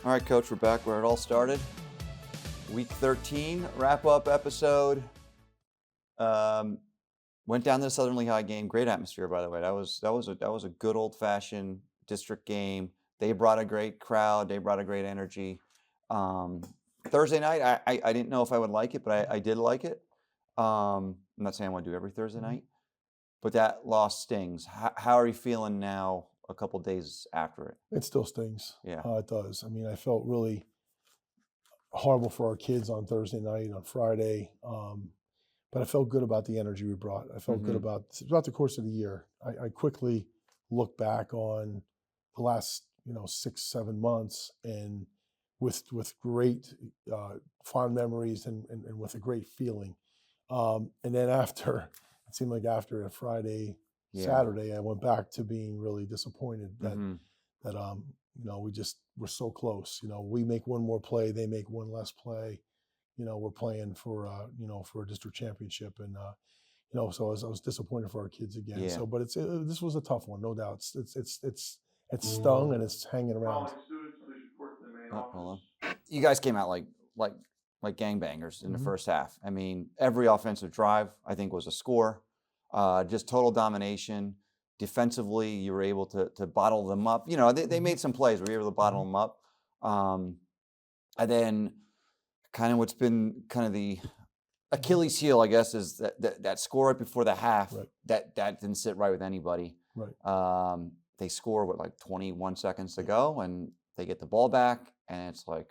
All right, Coach, we're back where it all started. Week 13 wrap-up episode. Went down to the Southern Lehigh game. Great atmosphere, by the way. That was a good old-fashioned district game. They brought a great crowd. They brought a great energy. Thursday night, I didn't know if I would like it, but I did like it. I'm not saying I want to do every Thursday night, but that loss stings. How are you feeling now a couple days after it? It still stings. Yeah. It does. I mean, I felt really horrible for our kids on Thursday night, on Friday, but I felt good about the energy we brought. I felt good about throughout the course of the year. I quickly look back on the last 6-7 months and with great fond memories and with a great feeling. And then after, it seemed like after a Friday, Saturday, I went back to being really disappointed that we just were so close. We make one more play, they make one less play. We're playing for for a district championship, and so I was disappointed for our kids again. Yeah. So, but this was a tough one, no doubt. It's stung and it's hanging around. Hold on. You guys came out like gangbangers in the first half. I mean, every offensive drive I think was a score. Just total domination. Defensively, you were able to bottle them up. They made some plays where you were able to bottle them up. And then kind of what's been kind of the Achilles heel, I guess, is that score right before the half. Right. That didn't sit right with anybody. Right. They score with like 21 seconds to go, and they get the ball back, and it's like,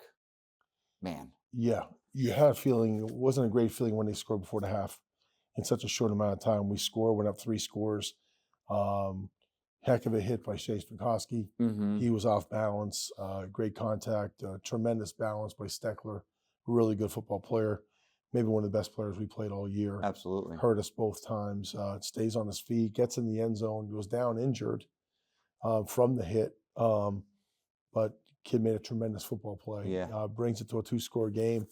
man. Yeah, you had a feeling. It wasn't a great feeling when they scored before the half. In such a short amount of time, we went up 3 scores. Heck of a hit by Chase Bukowski. He was off balance. Great contact. Tremendous balance by Steckler. Really good football player. Maybe one of the best players we played all year. Absolutely. Hurt us both times. Stays on his feet. Gets in the end zone. Goes down injured from the hit. But kid made a tremendous football play. Yeah. Brings it to a 2-score game.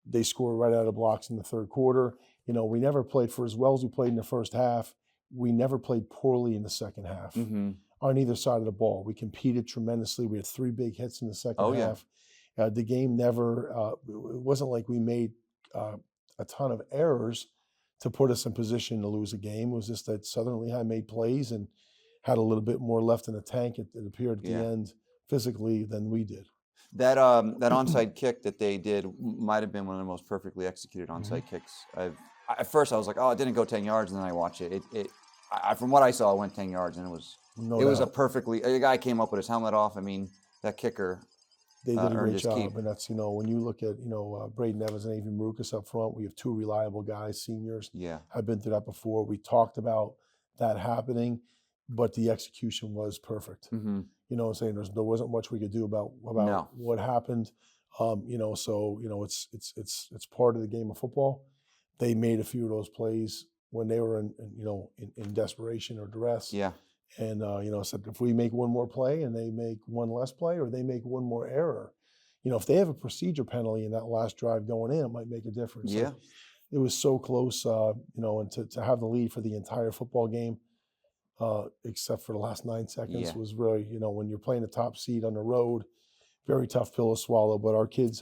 They score right out of the blocks in the third quarter. We never played for as well as we played in the first half. We never played poorly in the second half on either side of the ball. We competed tremendously. We had 3 big hits in the second half. The game never, it wasn't like we made a ton of errors to put us in position to lose a game. It was just that Southern Lehigh made plays and had a little bit more left in the tank, it appeared, at the end physically than we did. That onside kick that they did might have been one of the most perfectly executed onside kicks. At first I was like, oh, it didn't go 10 yards, and then I watched it. From what I saw, it went 10 yards, and it was a perfectly. A guy came up with his helmet off. I mean, that kicker. They did a great job, keep. and that's when you look at Braden Evans and Avery Marukas up front, we have 2 reliable guys, seniors. Yeah, I've been through that before. We talked about that happening, but the execution was perfect. You know what I'm saying? There wasn't much we could do about what happened. So it's part of the game of football. They made a few of those plays when they were in desperation or duress. Yeah. And said if we make one more play and they make one less play, or they make one more error, if they have a procedure penalty in that last drive going in, it might make a difference. Yeah. So it was so close, and to have the lead for the entire football game, except for the last 9 seconds, was really, when you're playing the top seed on the road, very tough pill to swallow. But our kids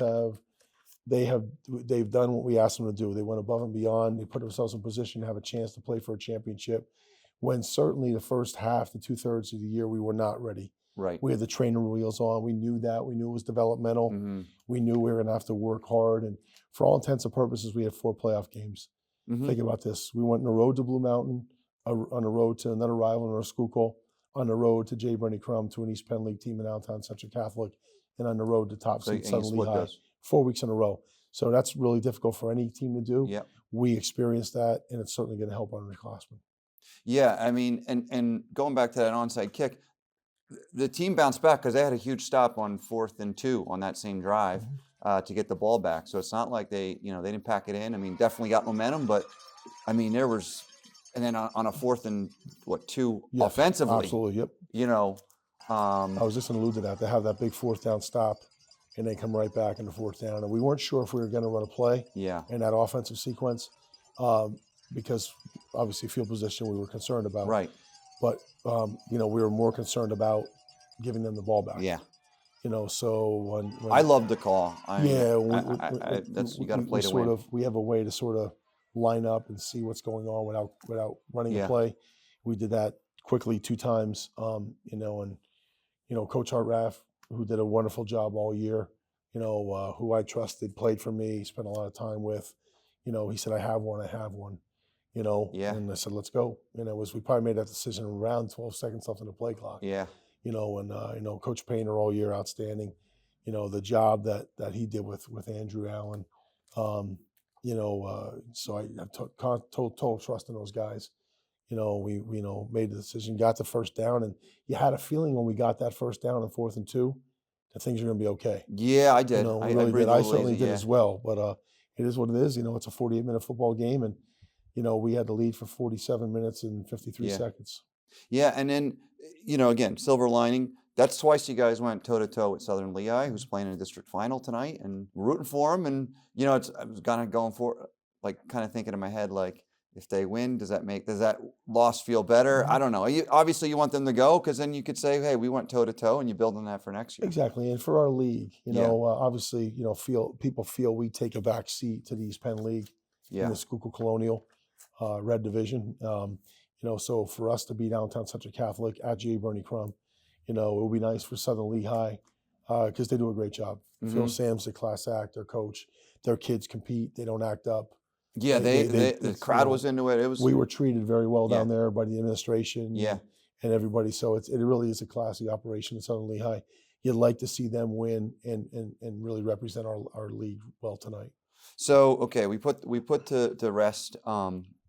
they've done what we asked them to do. They went above and beyond. They put themselves in position to have a chance to play for a championship, when certainly the first half, the 2/3 of the year, we were not ready. Right. We had the training wheels on. We knew that. We knew it was developmental. We knew we were going to have to work hard. And for all intents and purposes, we had 4 playoff games. Think about this. We went on the road to Blue Mountain, on the road to another rival in our school, on the road to J. Bernie Crum, to an East Penn League team in Allentown Central Catholic, and on the road to top seed Southern Lehigh. 4 weeks in a row. So that's really difficult for any team to do. Yep. We experienced that, and it's certainly going to help our underclassmen. Yeah, I mean, and going back to that onside kick, the team bounced back because they had a huge stop on 4th and 2 on that same drive to get the ball back. So it's not like they didn't pack it in. I mean, definitely got momentum, but I mean, there was, and then on a 4th and 2 offensively. Absolutely, yep. I was just going to allude to that. They have that big 4th down stop, and they come right back in the 4th down. And we weren't sure if we were going to run a play in that offensive sequence. Because obviously field position we were concerned about. Right. But, we were more concerned about giving them the ball back. Yeah. So when I love the call. yeah, That's you got to play to win. we have a way to sort of line up and see what's going on without running a play. We did that quickly 2 times, and Coach Hartraff, who did a wonderful job all year, who I trusted, played for me, spent a lot of time with, he said, I have one, Yeah. and I said, let's go. And we probably made that decision around 12 seconds left in the play clock. Yeah. And Coach Painter all year, outstanding. The job that he did with Andrew Allen. So I have total trust in those guys. We made the decision, got the first down, and you had a feeling when we got that first down on 4th and 2 that things are going to be okay. Yeah, I did. I really did. I certainly did as well. But it is what it is. It's a 48-minute football game, and we had the lead for 47 minutes and 53 seconds. Yeah, and then again, silver lining. That's twice you guys went toe-to-toe with Southern Lehigh, who's playing in a district final tonight, and we're rooting for them. And, I was kind of going for, kind of thinking in my head, if they win, does that loss feel better? I don't know. Obviously, you want them to go because then you could say, hey, we went toe-to-toe, and you build on that for next year. Exactly. And for our league, obviously, people feel we take a back seat to the East Penn League in the Schuylkill Colonial Red Division. So for us to be downtown Central Catholic at G.A. Bernie Crum, it would be nice for Southern Lehigh because they do a great job. Phil Sam's a class act, their coach. Their kids compete. They don't act up. Yeah, the crowd was into it. We were treated very well down there by the administration and everybody. So it really is a classy operation at Southern Lehigh. You'd like to see them win and really represent our league well tonight. So, okay, we put to rest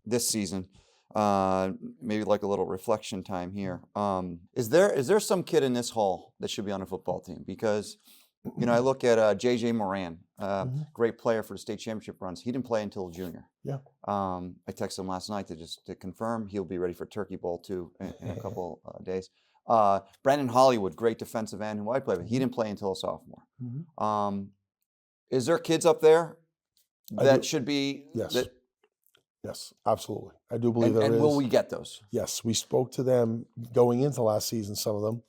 this season. Maybe like a little reflection time here. Is there some kid in this hall that should be on a football team? Because, I look at JJ Moran, great player for the state championship runs. He didn't play until junior. Yeah. I texted him last night to confirm he'll be ready for Turkey Bowl too in a couple days. Brennan Hollywood, great defensive end who I played with. He didn't play until a sophomore. Is there kids up there that should be? Yes. Yes, absolutely. I do believe there is. And will we get those? Yes, we spoke to them going into last season, some of them.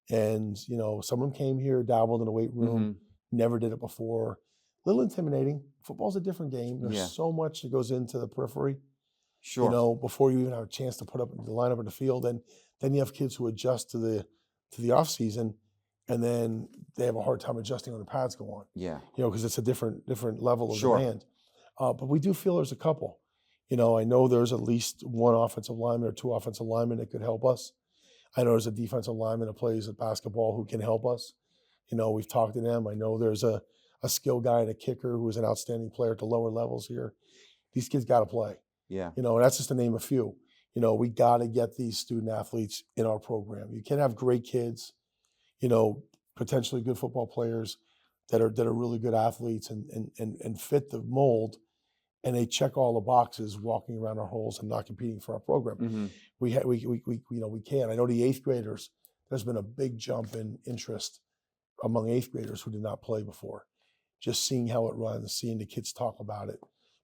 And, some of them came here, dabbled in the weight room, never did it before. A little intimidating. Football's a different game. There's so much that goes into the periphery. Sure. Before you even have a chance to put up the line up in the field. And then you have kids who adjust to the off season, and then they have a hard time adjusting when the pads go on. Yeah. Because it's a different level of demand. But we do feel there's a couple. I know there's at least one offensive lineman or 2 offensive linemen that could help us. I know there's a defensive lineman that plays at basketball who can help us. We've talked to them. I know there's a skill guy and a kicker who is an outstanding player at the lower levels here. These kids got to play. Yeah. That's just to name a few. We got to get these student athletes in our program. You can't have great kids, potentially good football players that are really good athletes and fit the mold, and they check all the boxes walking around our holes and not competing for our program. We can. I know the 8th graders, there's been a big jump in interest among 8th graders who did not play before. Just seeing how it runs, seeing the kids talk about it,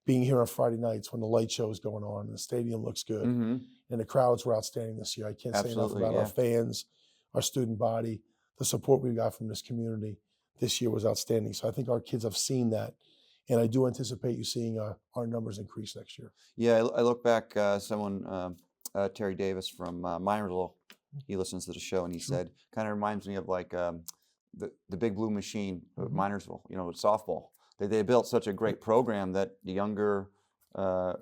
being here on Friday nights when the light show is going on and the stadium looks good and the crowds were outstanding this year. I can't say enough about our fans, our student body, the support we got from this community this year was outstanding. So I think our kids have seen that. And I do anticipate you seeing our numbers increase next year. Yeah, I look back, Terry Davis from Minersville, he listens to the show and he said, kind of reminds me of like the Big Blue Machine of Minersville, with softball. They built such a great program that the younger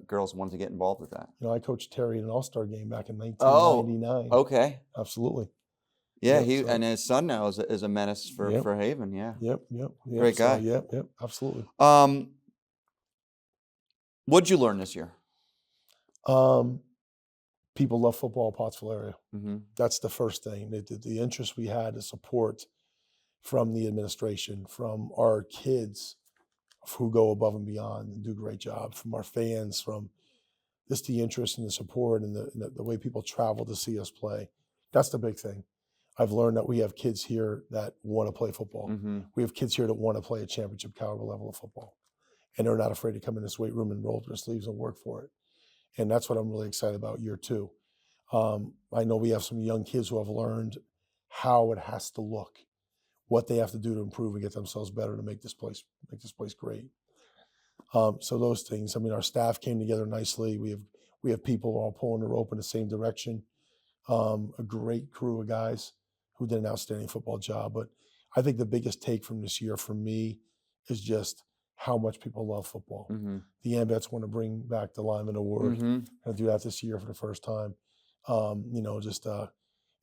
girls wanted to get involved with that. I coached Terry in an all-star game back in 1999. Oh, okay. Absolutely. Yeah, and his son now is a menace for Haven. Yeah. Yep. Great guy. Yep. Absolutely. What'd you learn this year? People love football in Pottsville area. That's the first thing. The interest we had, the support from the administration, from our kids who go above and beyond and do a great job, from our fans, from just the interest and the support and the way people travel to see us play. That's the big thing. I've learned that we have kids here that want to play football. We have kids here that want to play a championship caliber level of football. And they're not afraid to come in this weight room and roll up their sleeves and work for it. And that's what I'm really excited about year 2. I know we have some young kids who have learned how it has to look what they have to do to improve and get themselves better to make this place great. So those things. I mean, our staff came together nicely. We have people all pulling the rope in the same direction. A great crew of guys who did an outstanding football job. But I think the biggest take from this year for me is just how much people love football. Mm-hmm. The AMVETS want to bring back the Lineman Award and do that this year for the first time.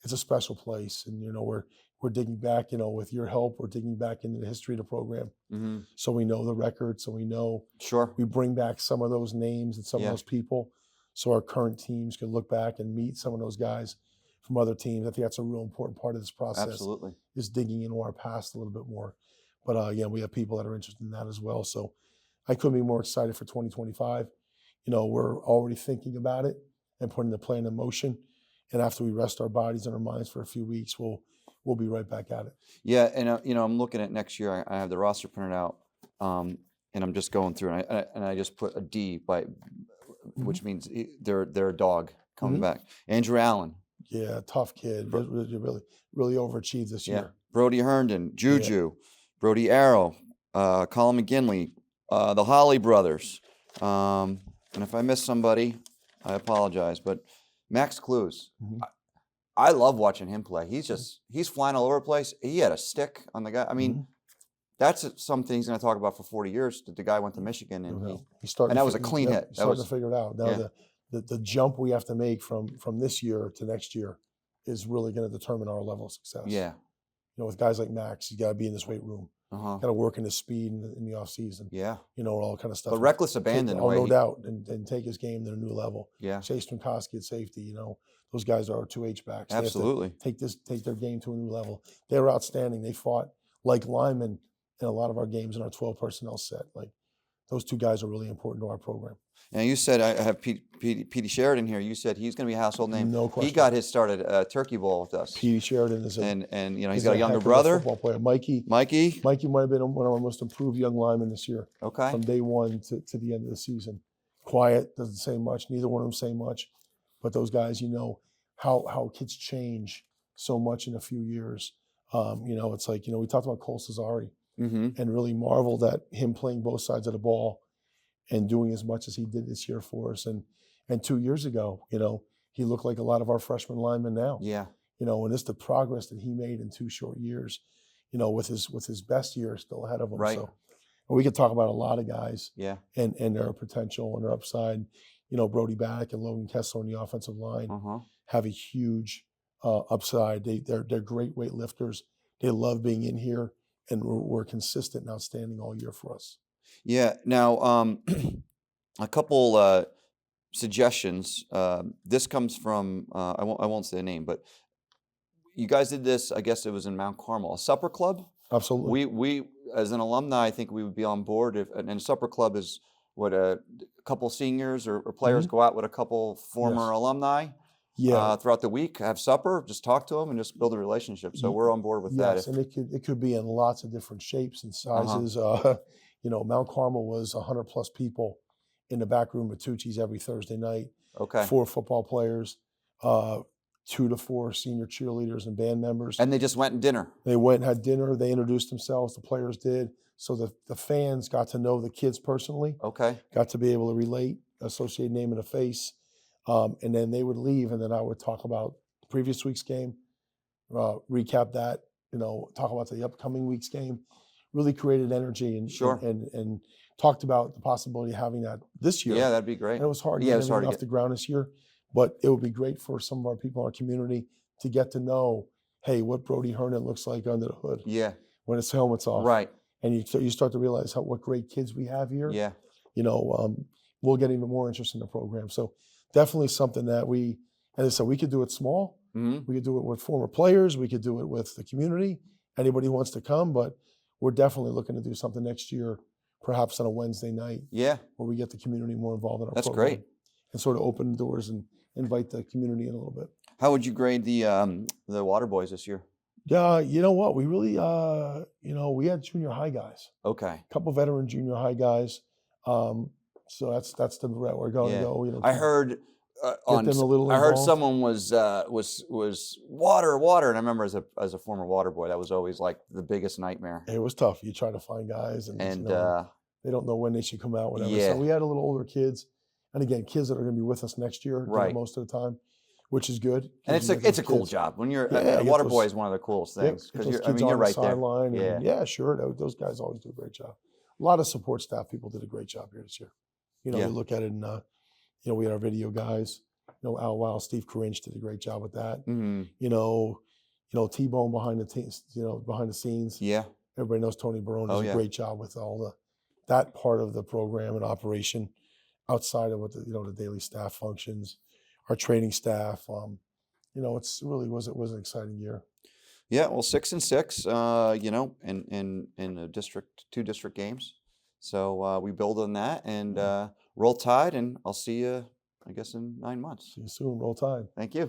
It's a special place, and we're digging back. With your help, we're digging back into the history of the program, so we know the record, so we know. Sure. We bring back some of those names and some of those people, so our current teams can look back and meet some of those guys from other teams. I think that's a real important part of this process. Absolutely. Is digging into our past a little bit more. But we have people that are interested in that as well. So I couldn't be more excited for 2025. We're already thinking about it and putting the plan in motion. And after we rest our bodies and our minds for a few weeks, we'll be right back at it. Yeah, and I'm looking at next year. I have the roster printed out, and I'm just going through, and I just put a D by, which means they're a dog coming back. Andrew Allen. Yeah, tough kid. Really overachieved this year. Brody Herndon, Juju, Brody Arrow, Colin McGinley, the Holly brothers, and if I miss somebody, I apologize, but Max Clues. I love watching him play. He's flying all over the place. He had a stick on the guy. I mean, that's something he's going to talk about for 40 years. That the guy went to Michigan and that was a clean hit. He's starting to figure it out. Now the jump we have to make from this year to next year is really going to determine our level of success. Yeah. With guys like Max, he's got to be in this weight room. Got to work in his speed in the off season. Yeah. All kind of stuff. But reckless abandon. No doubt, and take his game to a new level. Yeah. Chase Winkowski at safety. Those guys are our 2H backs. Absolutely. Take their game to a new level. They were outstanding. They fought like linemen in a lot of our games in our 12 personnel set. Like those two guys are really important to our program. Now you said I have Petey Sheridan here. You said he's going to be a household name. No question. He got his start at Turkey Bowl with us. Petey Sheridan is and he's got a younger brother. Football player. Mikey might have been one of our most improved young linemen this year. Okay. From day one to the end of the season. Quiet, doesn't say much. Neither one of them say much. But those guys, how kids change so much in a few years. It's like, we talked about Cole Cesare and really marveled at him playing both sides of the ball and doing as much as he did this year for us. And 2 years ago, he looked like a lot of our freshman linemen now. Yeah. And it's the progress that he made in 2 short years, with his best year still ahead of him. Right. So we could talk about a lot of guys and their potential and their upside. Brody Bannock and Logan Kessler on the offensive line have a huge upside. They're great weightlifters. They love being in here, and we're consistent and outstanding all year for us. Yeah. Now, a couple suggestions. This comes from I won't say the name, but you guys did this. I guess it was in Mount Carmel, a supper club. Absolutely. We as an alumni, I think we would be on board. And a supper club is what a couple seniors or players go out with a couple former alumni. Yeah. Throughout the week, have supper, just talk to them, and just build a relationship. So we're on board with that. Yes, and it could be in lots of different shapes and sizes. Mount Carmel was 100 plus people in the back room at Tucci's every Thursday night. Okay. 4 football players, 2 to 4 senior cheerleaders and band members. And they just went and dinner. They went and had dinner. They introduced themselves. The players did. So the fans got to know the kids personally. Okay. Got to be able to relate, associate name and a face. And then they would leave, and then I would talk about the previous week's game, recap that, talk about the upcoming week's game. Really created energy and talked about the possibility of having that this year. Yeah, that'd be great. And it was hard to get everything off the ground this year, but it would be great for some of our people in our community to get to know, hey, what Brody Herndon looks like under the hood. Yeah. When his helmet's off. Right. And you start to realize what great kids we have here. Yeah. We'll get even more interest in the program. So definitely something that as I said, we could do it small. We could do it with former players. We could do it with the community. Anybody who wants to come, but we're definitely looking to do something next year, perhaps on a Wednesday night. Yeah. Where we get the community more involved in our program. That's great. And sort of open the doors and invite the community in a little bit. How would you grade the Water Boys this year? Yeah, you know what? We really, we had junior high guys. Okay. A couple veteran junior high guys. So that's the route we're going to go. I heard Get them a little I heard involved. someone was water, and I remember as a former water boy, that was always like the biggest nightmare. It was tough. You try to find guys, and And they don't know when they should come out, whatever. yeah. So we had a little older kids, and again, kids that are going to be with us next year, Right. most of the time, which is good. And Gives you it's a cool kids. job when you're Yeah, a get water those- boy is one of the coolest things because Get those I mean kids on you're the right there. sideline. Yeah. And yeah, sure. Those guys always do a great job. A lot of support staff people did a great job here this year. You Yeah. look at it, and we had our video guys. Al Wow, Steve Corinch did a great job with that. Mhm. T-Bone behind the scenes. Yeah. Everybody knows Tony Barone does a great job with all that part of the program and operation outside of what the daily staff functions, our training staff. It's really was an exciting year. Yeah, well, 6-6, in a two district games. So we build on that and roll Tide, and I'll see you, I guess, in 9 months. See you soon. Roll Tide. Thank you.